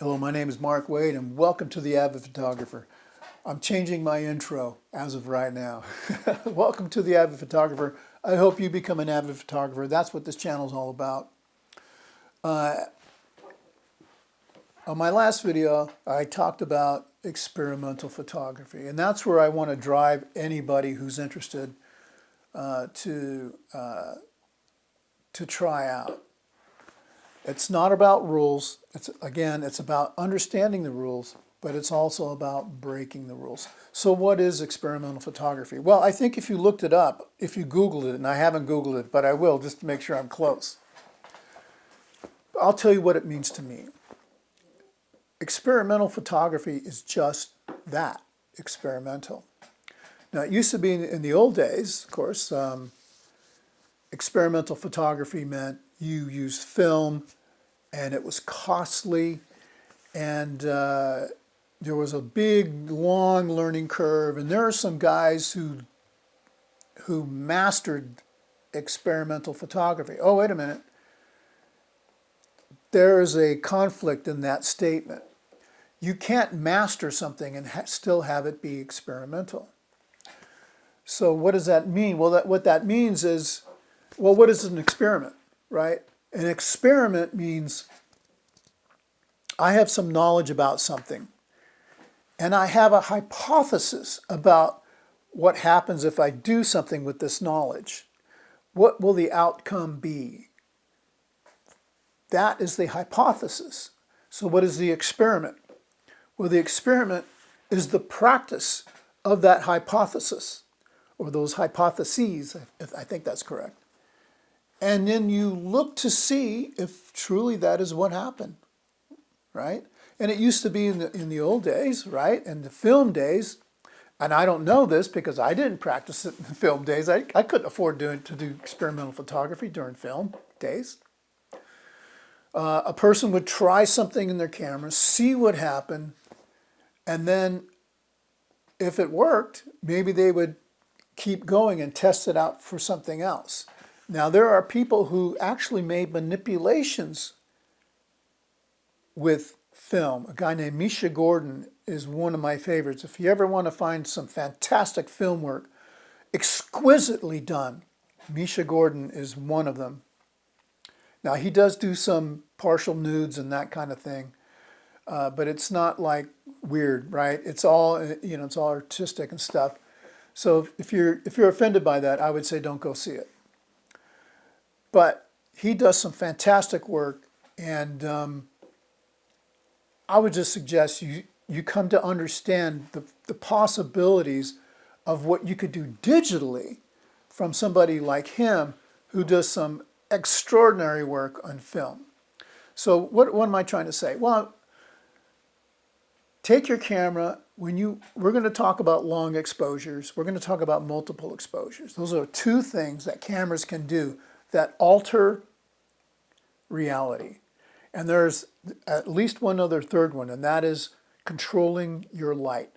Hello, my name is Mark Wade, and welcome to The Avid Photographer. I'm changing my intro as of right now. Welcome to The Avid Photographer. I hope you become an avid photographer. That's what this channel is all about. On my last video, I talked about experimental photography, and that's where I want to drive anybody who's interested to try out. It's not about rules. It's about understanding the rules, but it's also about breaking the rules. So what is experimental photography? Well, I think if you looked it up, if you Googled it, and I haven't Googled it, but I will just to make sure I'm close. I'll tell you what it means to me. Experimental photography is just that, experimental. Now, it used to be in the old days, of course, experimental photography meant you used film, and it was costly, and there was a big, long learning curve, and there are some guys who mastered experimental photography. Oh, wait a minute. There is a conflict in that statement. You can't master something and still have it be experimental. So what does that mean? Well, what that means is, well, what is an experiment, right? An experiment means I have some knowledge about something, and I have a hypothesis about what happens if I do something with this knowledge. What will the outcome be? That is the hypothesis. So what is the experiment? Well, the experiment is the practice of that hypothesis, or those hypotheses, if I think that's correct. And then you look to see if truly that is what happened, right? And it used to be in the old days, right? In the film days, and I don't know this because I didn't practice it in the film days. I couldn't afford to do experimental photography during film days. A person would try something in their camera, see what happened, and then if it worked, maybe they would keep going and test it out for something else. Now, there are people who actually made manipulations with film. A guy named Misha Gordon is one of my favorites. If you ever want to find some fantastic film work, exquisitely done, Misha Gordon is one of them. Now, he does do some partial nudes and that kind of thing, but it's not like weird, right? It's all, it's all artistic and stuff. So if you're offended by that, I would say don't go see it. But he does some fantastic work, and I would just suggest you come to understand the possibilities of what you could do digitally from somebody like him who does some extraordinary work on film. So what am I trying to say? Well, take your camera. We're going to talk about long exposures. We're going to talk about multiple exposures. Those are two things that cameras can do that alter reality. And there's at least one other third one, and that is controlling your light.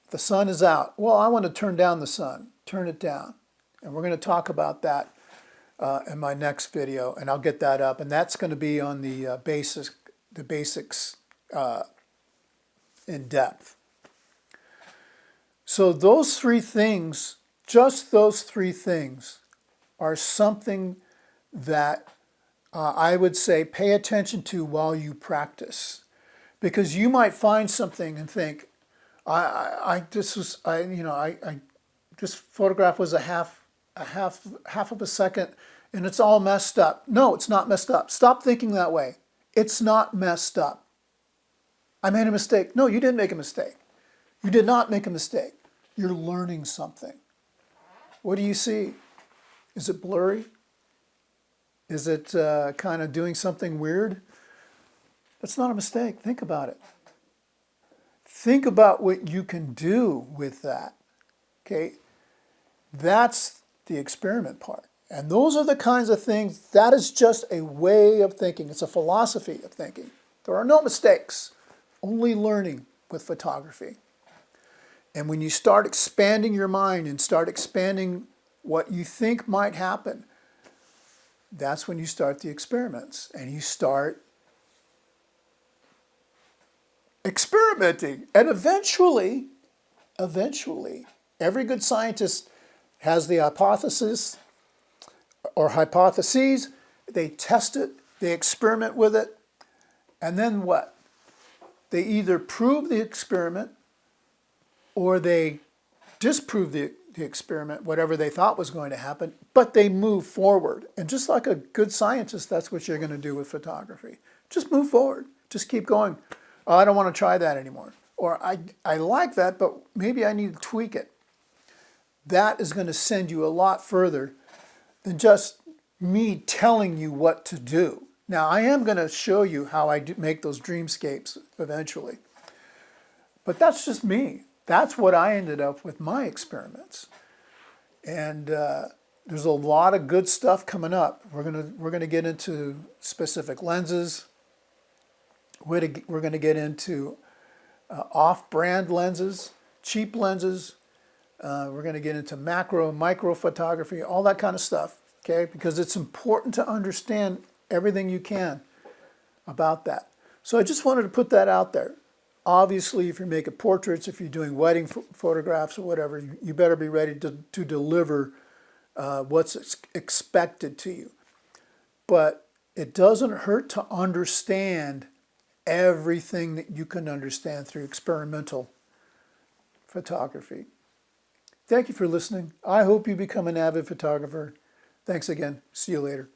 The sun is out. Well, I want to turn down the sun. Turn it down. And we're going to talk about that in my next video, and I'll get that up. And that's going to be on the basics in depth. So those three things, just those three things, are something that I would say pay attention to while you practice, because you might find something and think, this photograph was a half of a second, and it's all messed up. No, it's not messed up. Stop thinking that way. It's not messed up. I made a mistake. No, you didn't make a mistake. You did not make a mistake. You're learning something. What do you see? Is it blurry? Is it kind of doing something weird? That's not a mistake. Think about it. Think about what you can do with that. Okay? That's the experiment part. And those are the kinds of things, that is just a way of thinking. It's a philosophy of thinking. There are no mistakes, only learning with photography. And when you start expanding your mind and start expanding what you think might happen, that's when you start the experiments, and you start experimenting. And eventually, every good scientist has the hypothesis or hypotheses. They test it, they experiment with it, and then what? They either prove the experiment or they disprove the experiment, whatever they thought was going to happen, but they move forward. And just like a good scientist, that's what you're going to do with photography. Just move forward. Just keep going. Oh, I don't want to try that anymore. Or I like that, but maybe I need to tweak it. That is going to send you a lot further than just me telling you what to do. Now, I am going to show you how I make those dreamscapes eventually. But that's just me. That's what I ended up with my experiments. And there's a lot of good stuff coming up. We're gonna get into specific lenses. We're going to get into off-brand lenses, cheap lenses. We're going to get into macro and micro photography, all that kind of stuff, okay? Because it's important to understand everything you can about that. So I just wanted to put that out there. Obviously, if you're making portraits, if you're doing wedding photographs or whatever, you better be ready to deliver what's expected to you. But it doesn't hurt to understand everything that you can understand through experimental photography. Thank you for listening. I hope you become an avid photographer. Thanks again. See you later.